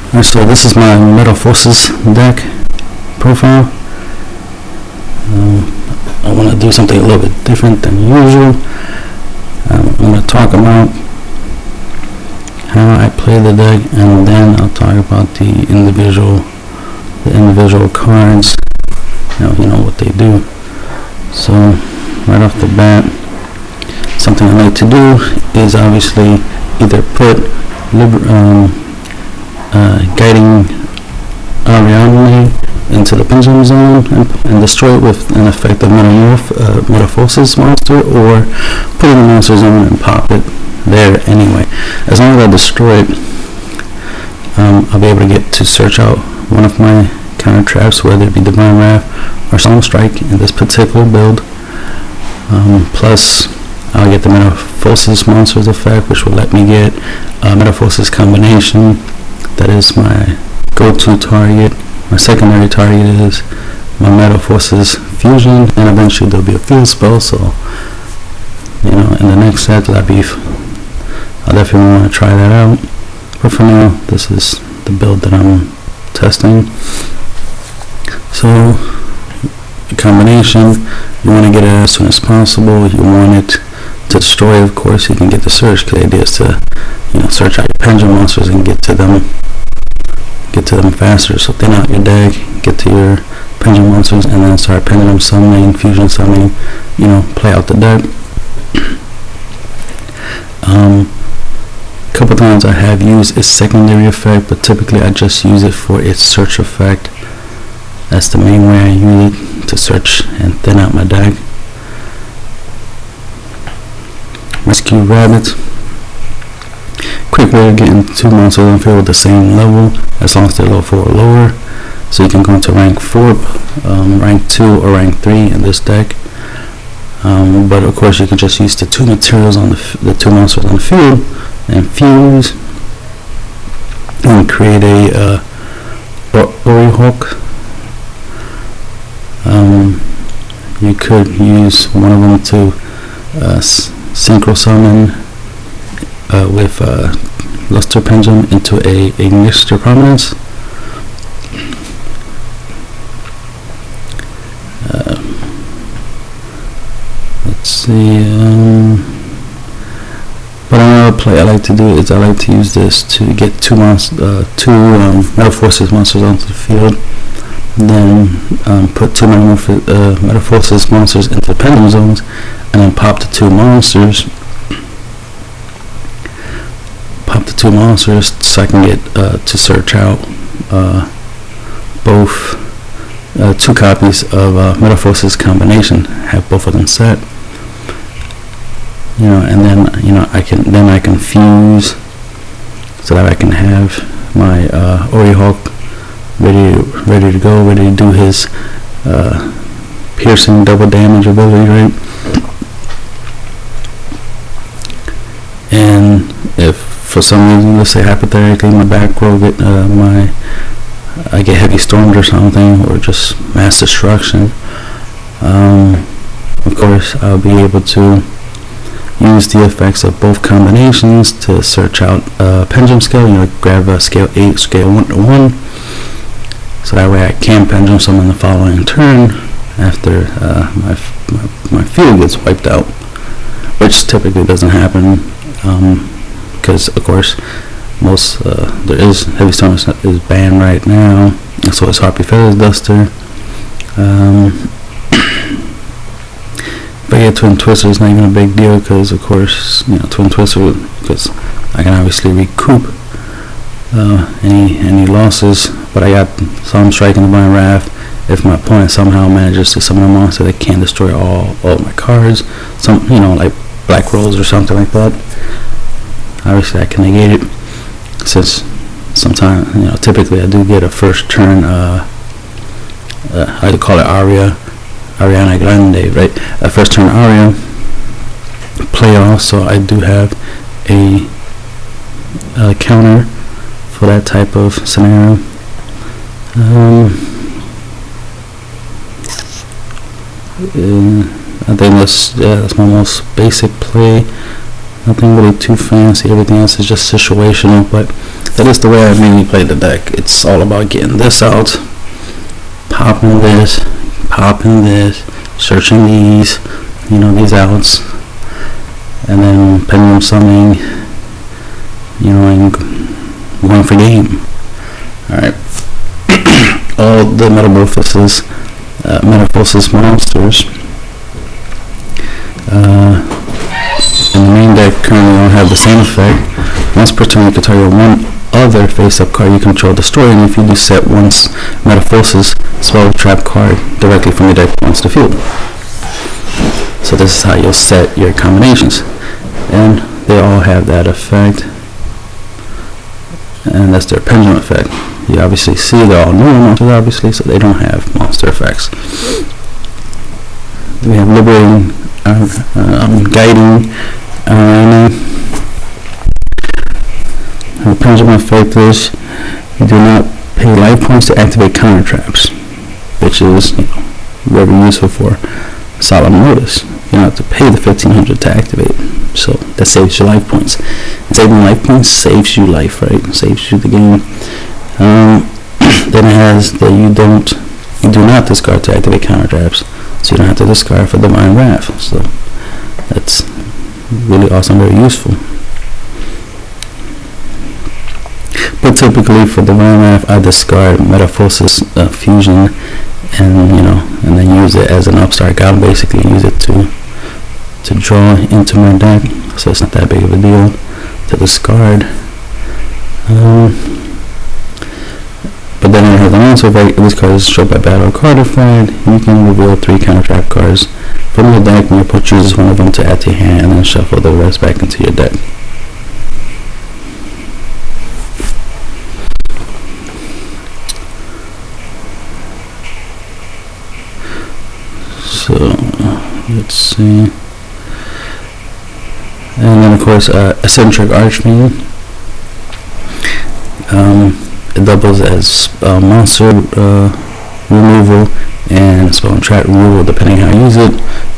Alright, so this is my Metalphosis deck profile. I want to do something a little bit different than usual. I'm going to talk about how I play the deck, and then I'll talk about the individual cards. You know what they do. So right off the bat, something I like to do is obviously either put guiding Ariadne into the Pageman zone and destroy it with an effective Metalphosis monster, or put it in the monster zone and pop it there anyway. As long as I destroy it, I'll be able to get to search out one of my counter traps, whether it be Divine Wrath or Solemn Strike in this particular build. Plus, I'll get the Metalphosis monsters effect, which will let me get a Metalphosis combination. That is my go-to target. My secondary target is my Metalphosis fusion, and eventually there'll be a field spell. So, in the next set, I'll definitely want to try that out. But for now, this is the build that I'm testing. So, the combination, you want to get it as soon as possible. You want it to destroy, of course. You can get the search, because the idea is to, search out your Pageman monsters and get to them faster. So thin out your deck, get to your Pageman monsters, and then start pendulum summoning, fusion summoning, play out the deck. A couple times I have used its secondary effect, but typically I just use it for its search effect. That's the main way I use it, to search and thin out my deck. Rescue Rabbit. Quick way of getting two monsters on field with the same level, as long as they're level 4 or lower. So you can go into rank 4, rank 2, or rank 3 in this deck. But of course you can just use the two materials on the two monsters on the field and fuse and create a YUGIOH. You could use one of them to synchro summon with Luster Pendulum into a mixture prominence. Let's see. But another play I like to do is I like to use this to get two Metalphosis monsters onto the field. Then put two Metalphosis monsters into the pendulum zones, and then pop the two monsters. So I can get to search out both two copies of Metalphosis combination. Have both of them set. And then I can fuse, so that I can have my YUGIOH ready to go, ready to do his piercing double damage ability, right? And if for some reason, let's say hypothetically, my back row I get heavy stormed or something, or just mass destruction, of course I'll be able to use the effects of both combinations to search out pendulum scale. Grab a scale 8, scale 1 to 1, so that way I can pendulum summon the following turn after my field gets wiped out, which typically doesn't happen, because of course there is heavy storm is banned right now, and so is Harpy Feathers Duster. But yeah, Twin Twister is not even a big deal, because of course Twin Twister, because I can obviously recoup any losses. But I got Solemn Strike and Divine Wrath. If my opponent somehow manages to summon a monster that can destroy all of my cards, like Black Rose or something like that, obviously I can negate it. Since sometimes typically I do get a first turn I call it Ariadne Grande, right? A first turn Aria play off, so I do have a counter for that type of scenario. I think that's my most basic play. Nothing really too fancy. Everything else is just situational. But That is the way I mainly play the deck. It's all about getting this out, popping this, searching these, these outs, and then pendulum summoning, and going for game. Alright. All the Metalphosis monsters in the main deck currently don't have the same effect. Once per turn, you can target one other face-up card you control destroy, and if you do set once Metalphosis spell trap card directly from your deck once the field. So this is how you'll set your combinations, and they all have that effect, and that's their pendulum effect. You obviously see they're all newer monsters, obviously, so they don't have monster effects. We have liberating, guiding, the pendulum effect is you do not pay life points to activate counter traps, which is very useful for solemn notice. You don't have to pay the 1500 to activate, so that saves you life points. And saving life points saves you life, right? Saves you the game. Then it has that you do not discard to activate counter traps, so you don't have to discard for Divine Wrath. So that's really awesome, very useful. But typically for Divine Wrath, I discard Metalphosis fusion, and then use it as an upstart goblin. Basically, use it to draw into my deck. So it's not that big of a deal to discard. But then I have the monster effect. This card is destroyed by battle card effect. You can reveal 3 counter trap cards from your deck, and your opponent chooses one of them to add to your hand, and then shuffle the rest back into your deck. So let's see, and then of course eccentric archfiend. It doubles as monster removal and spell and trap removal depending how you use it.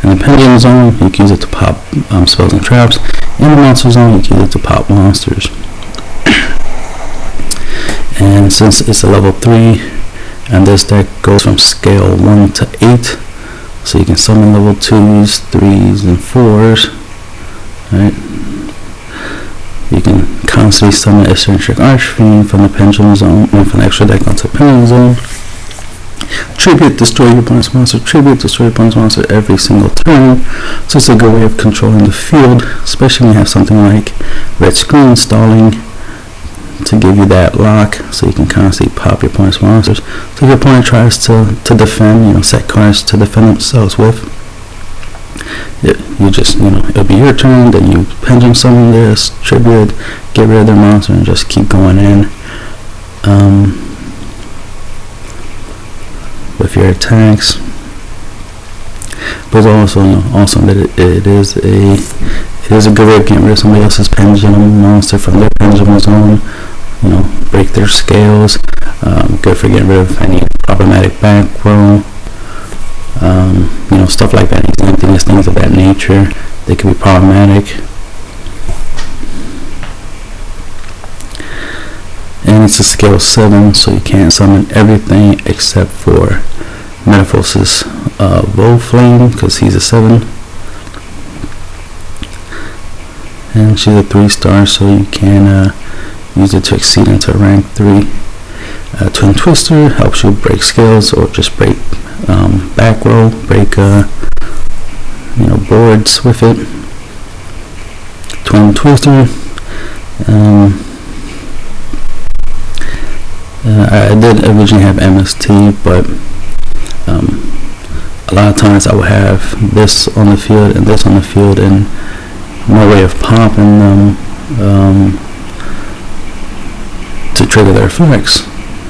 In the pendulum zone, you can use it to pop spells and traps. In the monster zone, you can use it to pop monsters. And since it's a level 3, and this deck goes from scale 1 to 8, so you can summon level 2s, 3s, and 4s, right? You can constantly summon eccentric archfiend from the pendulum zone, and from the extra deck onto the pendulum zone. Tribute, destroy your opponent's monster. Tribute, destroy your opponent's monster every single turn. So it's a good way of controlling the field, especially when you have something like red screen stalling to give you that lock, so you can constantly pop your opponent's monsters. So if your opponent tries to defend, set cards to defend themselves with, you just, it'll be your turn, then you pendulum summon this, tribute, get rid of their monster, and just keep going in with your attacks. But it's also awesome that it is a good way of getting rid of somebody else's pendulum monster from their pendulum zone. Break their scales. Good for getting rid of any problematic back row. Stuff like that. Things of that nature. They can be problematic. And it's a scale 7, so you can't summon everything except for Metalphosis Volflame, because he's a 7. And she's a 3-star, so you can use it to exceed into rank 3. Twin Twister helps you break scales or just break back row, break boards with it. Twin Twister. I did originally have MST, but a lot of times I would have this on the field and this on the field, and no way of popping them to trigger their effects,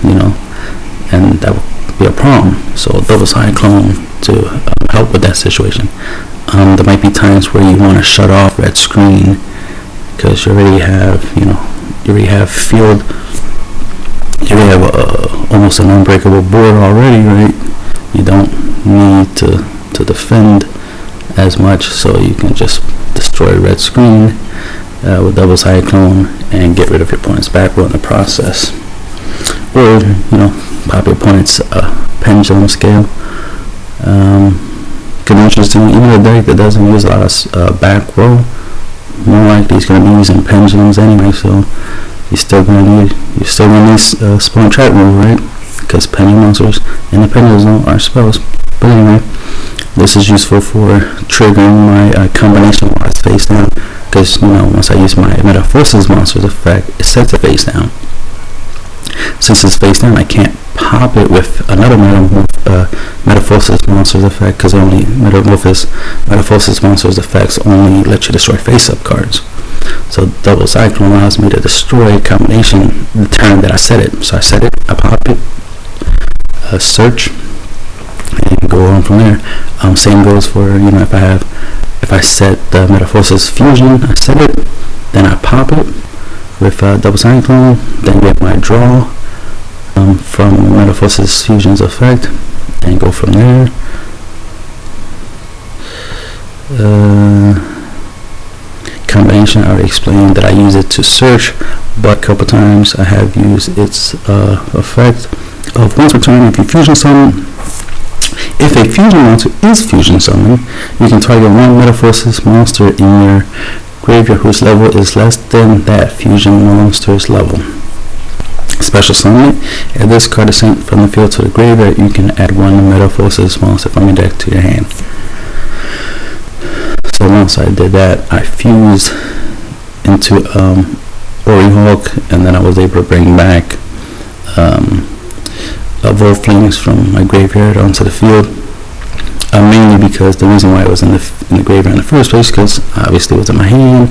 and that would be a problem. So a double side clone to help with that situation. There might be times where you want to shut off red screen because you already have field. You already have almost an unbreakable board already, right? You don't need to defend as much, so you can just destroy red screen with double cyclone and get rid of your opponent's back row in the process. Or, pop your opponent's pendulum scale. Could be interesting. Even a deck that doesn't use a lot of back row, more likely it's going to be using pendulums anyway, so you're still going to need spawn trap move, right? Because pendulum monsters in the pendulum zone are spells. But anyway, this is useful for triggering my combination while it's face down, because once I use my Metalphosis monster's effect, it's set to face down. Since it's face down, I can't pop it with another Metalphosis monster's effect, because only Metalphosis monster's effects only let you destroy face-up cards. So double cyclone allows me to destroy a combination the turn that I set it. So I set it, I pop it, search, and go on from there. Same goes for if I set the Metalphosis fusion, I set it, then I pop it with double cyclone, then get my draw from Metalphosis fusion's effect, and go from there. Combination, I already explained that I use it to search, but a couple times I have used its effect of once per turn. If a fusion monster is fusion summoned, you can target one Metalphosis monster in your graveyard whose level is less than that fusion monster's level. Special summon it. If this card is sent from the field to the graveyard, you can add one Metalphosis monster from your deck to your hand. So once I did that, I fused into Orihawk, and then I was able to bring back Wolflings from my graveyard onto the field. Mainly because the reason why it was in the graveyard in the first place, because obviously it was in my hand.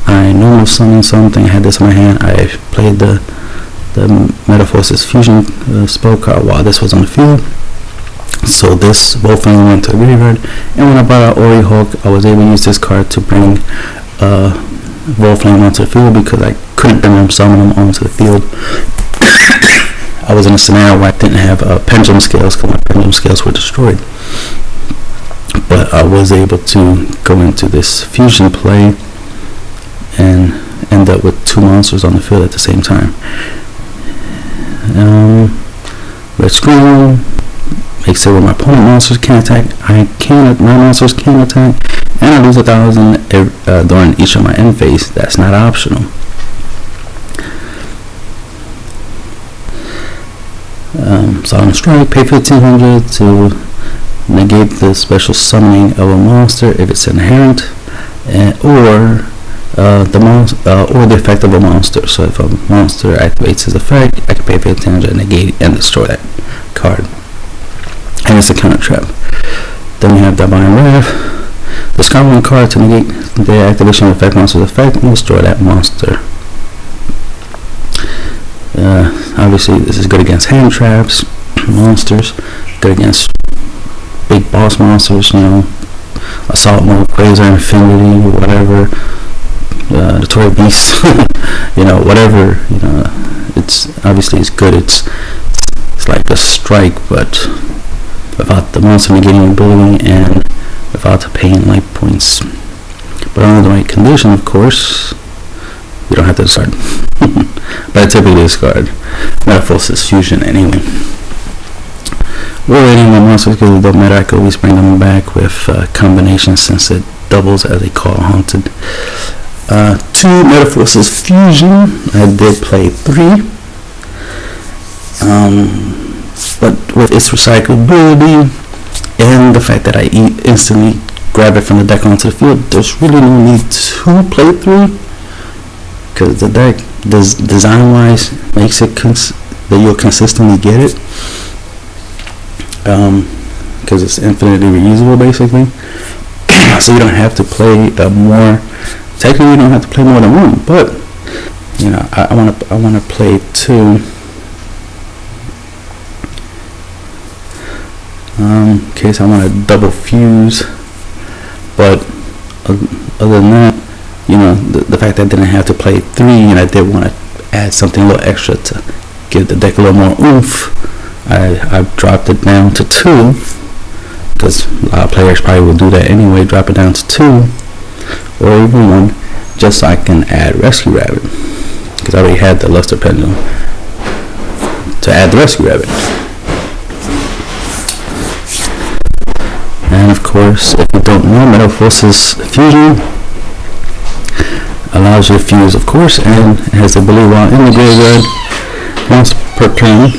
I normal summoned something, I had this in my hand, I played the Metalphosis fusion spell card while this was on the field. So this Wolfling went to the graveyard, and when I brought out Orihawk, I was able to use this card to bring Wolfling onto the field, because I couldn't bring them, summon them onto the field. I was in a scenario where I didn't have pendulum scales, because my pendulum scales were destroyed. But I was able to go into this fusion play and end up with two monsters on the field at the same time. Red screen makes it where my opponent monsters can attack, my monsters can attack, and I lose 1,000 during each of my end phase. That's not optional. Solemn Strike, pay 1,500 to negate the special summoning of a monster if it's inherent, or the effect of a monster. So if a monster activates his effect, I can pay 1,500 and negate and destroy that card. And it's a counter trap. Then we have Divine Wrath. Discard one card to negate the activation of effect monster's effect and destroy that monster. Obviously this is good against hand traps, monsters, good against big boss monsters, Assault Mode, Quasar Infinity, whatever, the Toy Beast, whatever, it's obviously it's good. It's like a strike, but without the monster negating ability and without the paying life points. But under the right condition, of course, you don't have to discard. But I typically discard Metalphosis fusion anyway. We're waiting on monsters because it don't matter. I could always bring them back with combinations, since it doubles as a call haunted. 2 Metalphosis fusion. I did play 3. But with its recyclability and the fact that I instantly grab it from the deck onto the field, there's really no need to play 3, because the deck design wise makes it that you'll consistently get it, because it's infinitely reusable basically. So you don't have to play more. Technically you don't have to play more than one, but I want to play 2 in case I want to double fuse. But other than that, the fact that I didn't have to play 3, and I did want to add something a little extra to give the deck a little more oomph, I've dropped it down to 2, because a lot of players probably will do that anyway, drop it down to 2. or even one, just so I can add Rescue Rabbit, because I already had the Luster Pendulum to add the Rescue Rabbit. And of course, if you don't know, Metalphosis Fusion allows you to fuse, of course, and has the ability while in the graveyard, once per turn,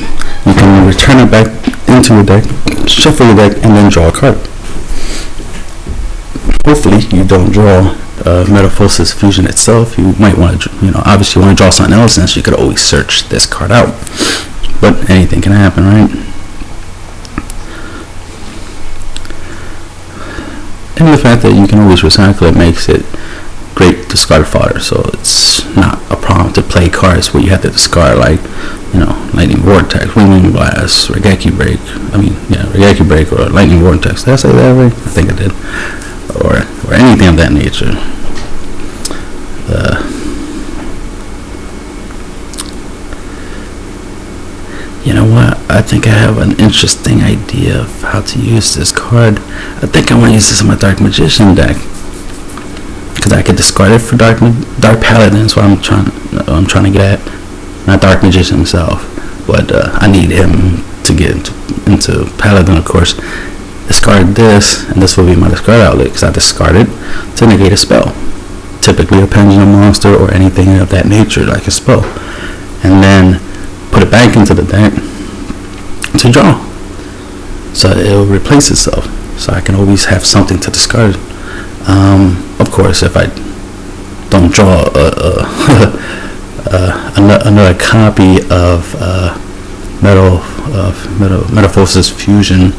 you can return it back into your deck, shuffle your deck, and then draw a card. Hopefully, you don't draw Metalphosis Fusion itself. You might want to, obviously you want to draw something else, since you could always search this card out. But anything can happen, right? And the fact that you can always recycle it makes it great discard fodder, so it's not a problem to play cards where you have to discard, like, Lightning Vortex, Winging Blast, Regeki Break, or Lightning Vortex. Did I say that right? I think I did. Or anything of that nature. You know what? I think I have an interesting idea of how to use this card. I think I want to use this in my Dark Magician deck, because I could discard it for Dark Paladin. That's what I'm trying to get at. Not Dark Magician himself, but I need him to get into Paladin, of course. Discard this, and this will be my discard outlet, because I discard it to negate a spell, typically a pendulum monster or anything of that nature, like a spell, and then put it back into the deck to draw, so it'll replace itself, so I can always have something to discard. Of course, if I don't draw another copy of Metalphosis Fusion,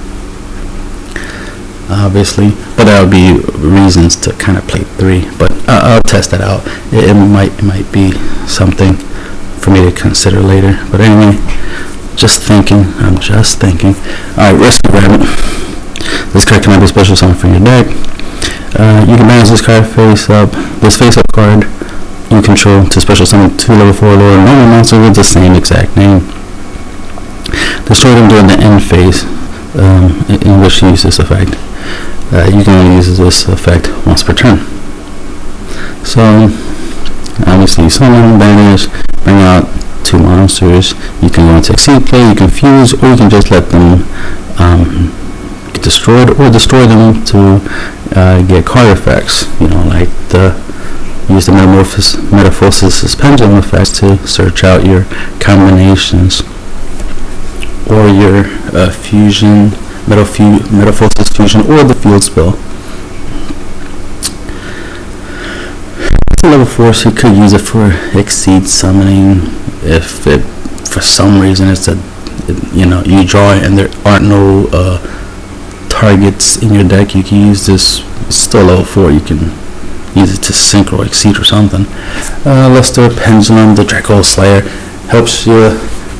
obviously, but that would be reasons to kind of play 3. But I'll test that out. It might be something for me to consider later. But anyway, I'm just thinking. Alright, Rescue Rabbit. This card cannot be special summon for your deck. You can manage this card face up. This face up card you control to special summon 2 level 4 lower normal monsters with the same exact name. Destroy them during the end phase, in which you use this effect. You can only use this effect once per turn. So obviously, summon, banish, bring out 2 monsters. You can go into Exceed play, you can fuse, or you can just let them get destroyed, or destroy them to get card effects. Like use the Metalphosis Pendulum effects to search out your combinations, or your fusion, Metalphosis Fusion, or the field spell. Level 4, so you could use it for Exceed summoning. If it, for some reason, you draw it and there aren't no targets in your deck, you can use this. It's still level 4. You can use it to Synchro Exceed or something. Luster Pendulum, the Draco Slayer, helps you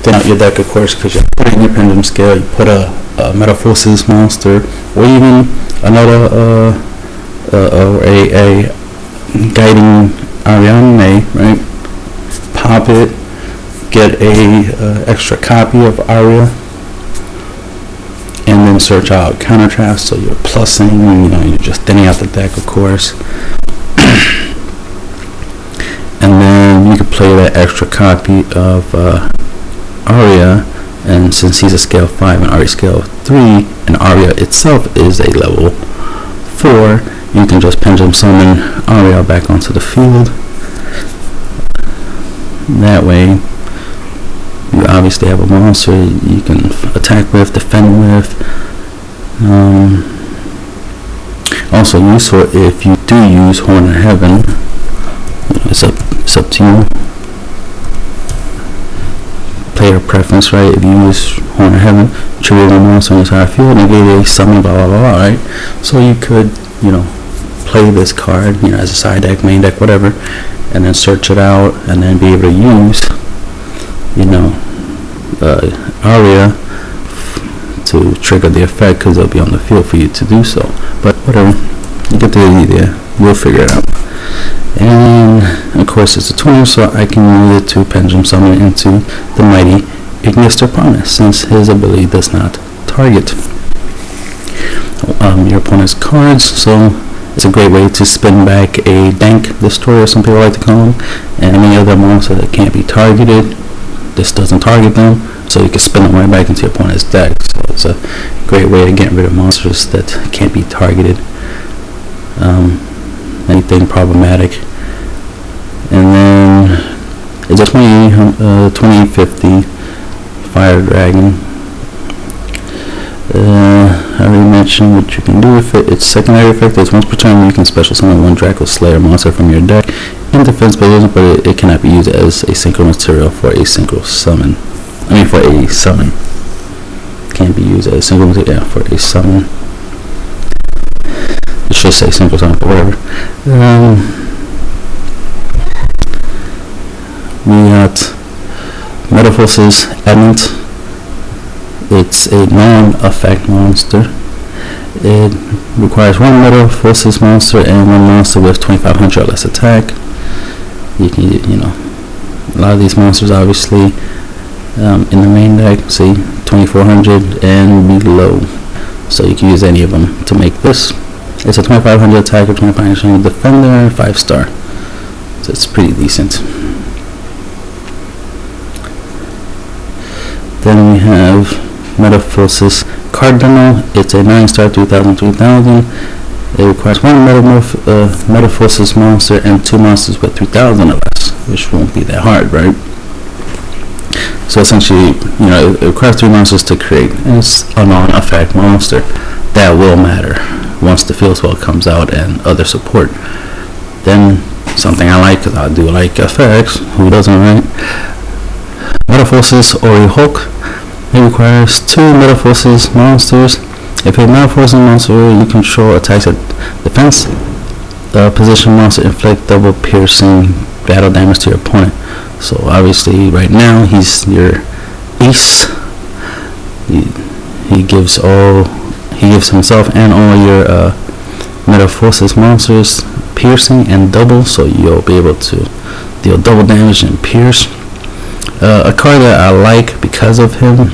thin out your deck, of course, because you put it in your Pendulum Scale. You put a Metalphosis monster, or even another a guiding Ariadne, right? Pop it, get a extra copy of Aria, and then search out counter traps. So you're plussing, you're just thinning out the deck, of course. And then you can play that extra copy of Aria, and since he's a scale 5 and Aria scale 3, and Aria itself is a level 4, you can just pendulum summon Aria back onto the field. That way, you obviously have a monster you can attack with, defend with. Also useful if you do use Horn of Heaven. It's up to you. Player preference, right? If you use Horn of Heaven, trigger one monster on your side field, negate a summon, blah blah blah, right? So you could, play this card, as a side deck, main deck, whatever, and then search it out, and then be able to use, Aria to trigger the effect, because it'll be on the field for you to do so. But whatever, you get the idea. We'll figure it out. And of course, it's a 20, so I can use it to pendulum summon into the mighty Ignister Promise, since his ability does not target your opponent's cards. So It's a great way to spin back a dank destroyer, some people like to call them, and any other monster that can't be targeted. This doesn't target them, so you can spin them right back into your opponent's deck. So it's a great way of getting rid of monsters that can't be targeted. Anything problematic. And then it's a 2050 Fire Dragon. I already mentioned what you can do with it. Its secondary effect is once per turn you can special summon one Draco Slayer monster from your deck in defense position, but it cannot be used as a synchro material for a synchro summon. For a summon. Can't be used as synchro material for a summon. It should say synchro summon, but whatever. We got Metalphosis Adamant. It's a non-effect monster. It requires one Metalphosis monster and one monster with 2500 or less attack. You can, a lot of these monsters obviously in the main deck, say 2400 and below. So you can use any of them to make this. It's a 2500 attacker, 2500 defender, and 5-star. So it's pretty decent. Then we have Metalphosis Cardinal. It's a 9-star 3000. It requires one Metalphosis monster and 2 monsters with 3000 or less, which won't be that hard, right? So essentially, it requires 3 monsters to create, and it's a non-effect monster. That will matter once the field spell comes out and other support. Then something I like, because I do like effects. Who doesn't, right? Metalphosis YUGIOH. It requires 2 Metalphosis monsters. If a Metalphosis monster you control attacks a defense position monster, inflict double piercing battle damage to your opponent. So obviously right now he's your ace. He gives himself and all your Metalphosis monsters piercing and double, so you'll be able to deal double damage and pierce. A card that I like because of him,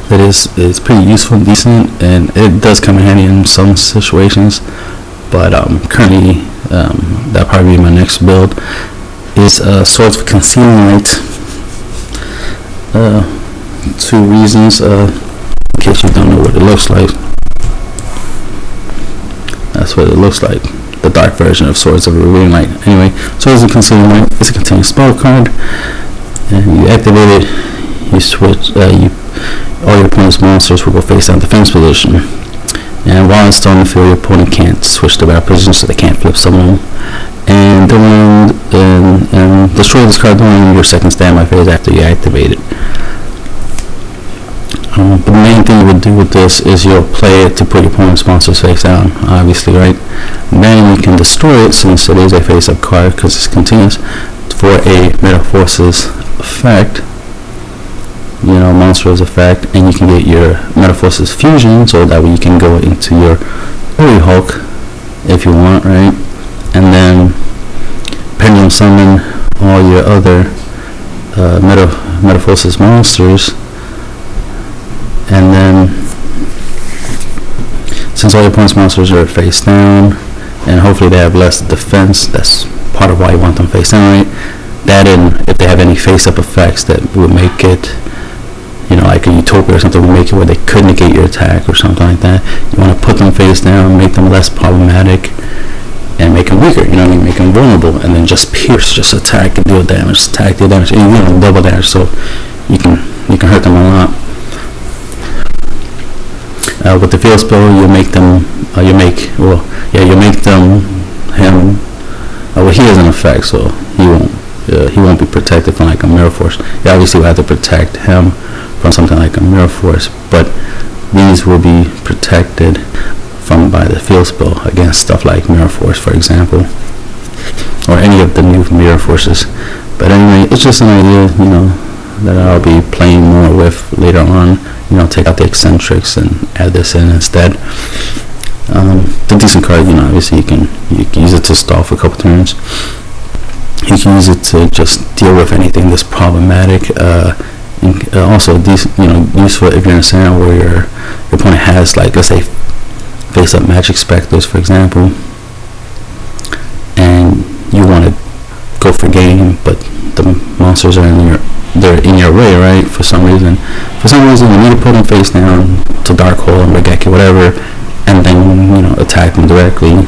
that is pretty useful and decent, and it does come in handy in some situations, but currently that'll probably be my next build, is Swords of Concealing Light. 2 reasons, in case you don't know what it looks like. That's what it looks like, the dark version of Swords of Revealing Light. Anyway, Swords of Concealing Light is a continuous spell card, and you activate it, you switch, all your opponent's monsters will go face down defense position, and while it's still on the field, your opponent can't switch to battle position, so they can't flip summon them. And destroy this card during your second standby phase after you activate it. The main thing you would do with this is you'll play it to put your opponent's monsters face down, obviously, right? And then you can destroy it, since it is a face-up card because it's continuous, for a Metalphosis effect, monstrous effect, and you can get your Metalphosis fusion, so that way you can go into your YUGIOH if you want, right? And then pendulum summon all your other Metalphosis monsters, and then since all your opponent's monsters are face down, and hopefully they have less defense, that's part of why you want them face down, right? That, and if they have any face-up effects that would make it, like a Utopia or something, would make it where they could negate your attack or something like that. You want to put them face down, make them less problematic, and make them weaker, make them vulnerable, and then just pierce, just attack and deal damage, attack, deal damage, and double damage, so you can hurt them a lot. With the field spell, you make them him. He has an effect, so he won't be protected from like a Mirror Force. You obviously will have to protect him from something like a Mirror Force, but these will be protected by the field spell against stuff like Mirror Force, for example, or any of the new Mirror Forces. But anyway, it's just an idea, that I'll be playing more with later on. Take out the eccentrics and add this in instead. The decent card, obviously you can use it to stall for a couple turns. You can use it to just deal with anything that's problematic. Also, useful if you're in a scenario where your opponent has, like, let's say face-up magic specters, for example, and you want to go for game, but the monsters are they're in your way, right? For some reason, you need to put them face down to Dark Hole and Regeki, whatever, and then, you know, attack them directly.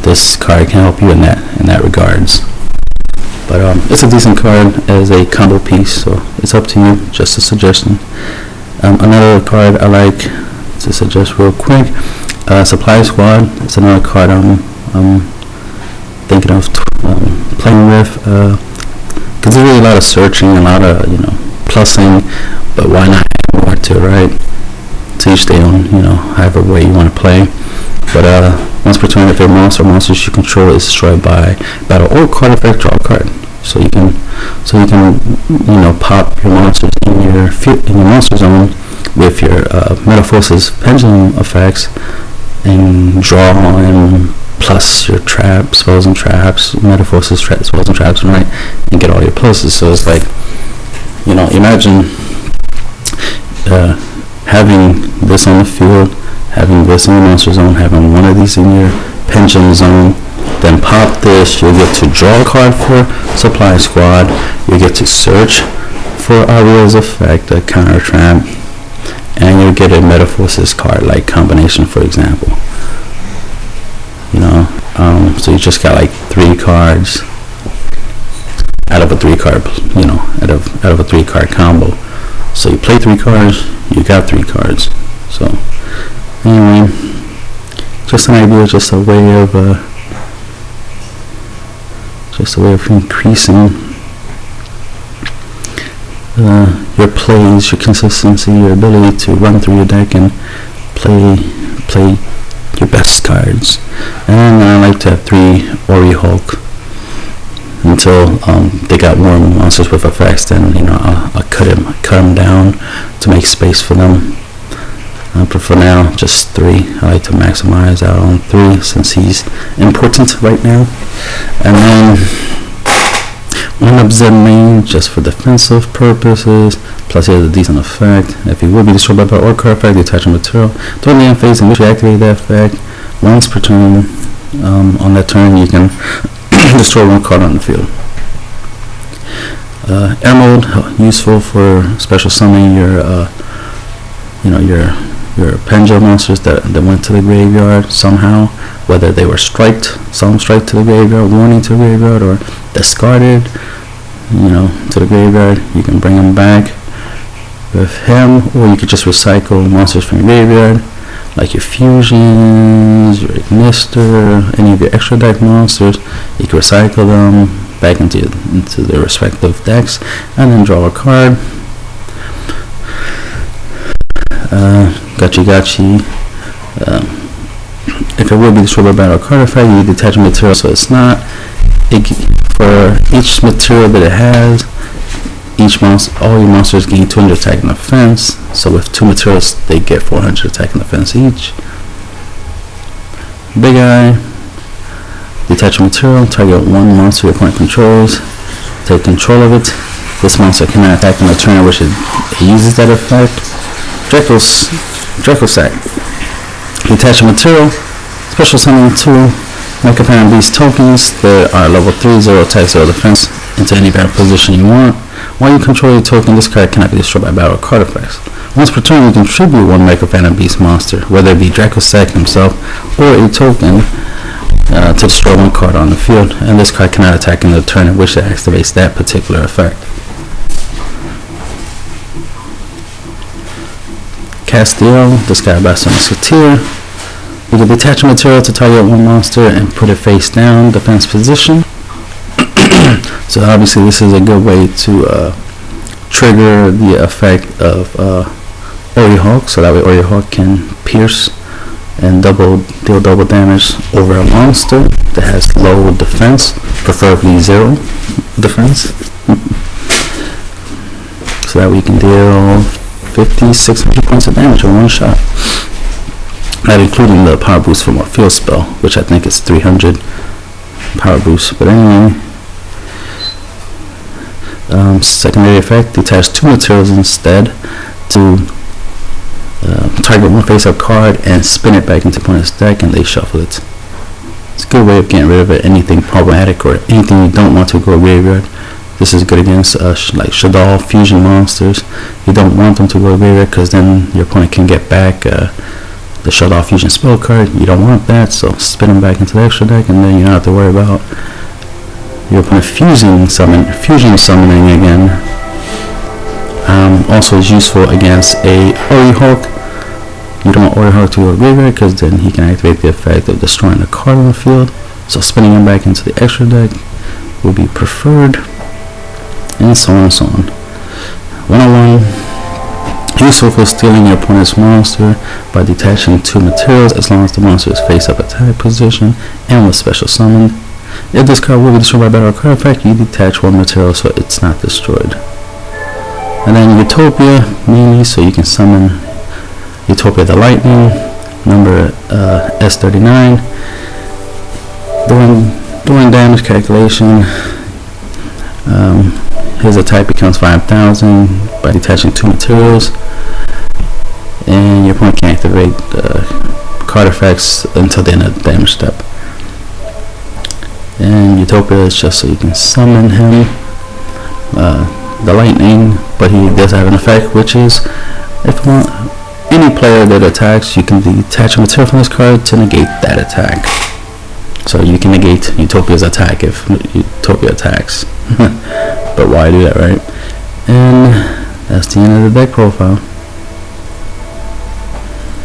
This card can help you in that regards. But it's a decent card as a combo piece, so it's up to you. Just a suggestion. Another card I like to suggest real quick, Supply Squad. It's another card I'm thinking of playing with, because there's really a lot of searching, a lot of, you know, plussing, but why not add more to it, right? To each their own, you know, however way you want to play. But once per turn, if a monster or monsters you control is destroyed by battle or card effect, draw a card. So you can you know, pop your monsters in your monster zone with your Metalphosis pendulum effects and draw and plus your traps, spells and traps, Metalphosis spells and traps, right, and get all your pluses. So it's like, you know, imagine having this on the field, having this in your monster zone, having one of these in your pendulum zone, then pop this, you'll get to draw a card for Supply Squad, you get to search for Ariadne's effect, a counter trap, and you'll get a Metalphosis card like combination, for example. You know, so you just got like 3 cards out of a 3-card, you know, out of a 3-card combo. So you play 3 cards, you got 3 cards. So anyway, just an idea, just a way of increasing your plays, your consistency, your ability to run through your deck and play your best cards. And I like to have 3 YUGIOH until they got more monsters with effects. Then, you know, I'll cut them down to make space for them. But for now, just 3. I like to maximize out on 3 since he's important right now. And then 1 up Z main just for defensive purposes. Plus he has a decent effect. If he will be destroyed by battle or card effect, detach a material. During the end phase in which you activate that effect, once per turn, on that turn you can destroy 1 card on the field. Emerald, useful for special summoning your your pendulum monsters that went to the graveyard somehow, whether they were some strike to the graveyard, warning to the graveyard, or discarded, you know, to the graveyard. You can bring them back with him, or you could just recycle monsters from your graveyard, like your fusions, your ignister, any of your extra deck monsters. You can recycle them back into their respective decks, and then draw a card. Gachi. If it will be destroyed by battle card effect, you detach a material, so it's not. For each material that it has, all your monsters gain 200 attack and defense. So with 2 materials, they get 400 attack and defense each. Big Eye. Detach a material, target 1 monster your opponent controls. Take control of it. This monster cannot attack on the turn in which it uses that effect. Dreadful Sack. Detach a material. Special summon 2 Microphone Beast tokens that are level 3, 0 attack, 0 defense into any battle position you want. While you control your token, this card cannot be destroyed by battle or card effects. Once per turn, you contribute 1 Microphone Beast monster, whether it be Dracosac himself or a token, to destroy 1 card on the field, and this card cannot attack in the turn in which it activates that particular effect. Castiel, discard Bastard Musketeer. You can detach a material to target 1 monster and put it face down, defense position. So obviously this is a good way to trigger the effect of YUGIOH, so that way YUGIOH can pierce and deal double damage over a monster that has low defense, preferably 0 defense. So that we can deal 600 points of damage in 1 shot. Not including the power boost from our field spell, which I think is 300 power boost. But anyway, secondary effect, detach 2 materials instead to target one face-up card and spin it back into the opponent's deck, and they shuffle it. It's a good way of getting rid of anything problematic or anything you don't want to go graveyard. This is good against like Shadow fusion monsters. You don't want them to go graveyard because then your opponent can get back the Shadow fusion spell card. You don't want that, so spin them back into the extra deck, and then you don't have to worry about your opponent fusion summoning again. Also is useful against a YUGIOH. You don't want YUGIOH to go graveyard because then he can activate the effect of destroying the card on the field. So spinning him back into the extra deck will be preferred, and so on and so on. 101. Useful for stealing your opponent's monster by detaching 2 materials as long as the monster is face-up attack position and was special summoned. If this card will be destroyed by battle card effect, you detach 1 material so it's not destroyed. And then Utopia, mainly so you can summon Utopia the Lightning, number S39. Doing damage calculation. His attack becomes 5,000 by detaching 2 materials, and your opponent can activate card effects until the end of the damage step. And Utopia is just so you can summon him, the Lightning, but he does have an effect, which is if you want any player that attacks, you can detach a material from this card to negate that attack. So you can negate Utopia's attack if Utopia attacks. But why do that, right? And that's the end of the deck profile.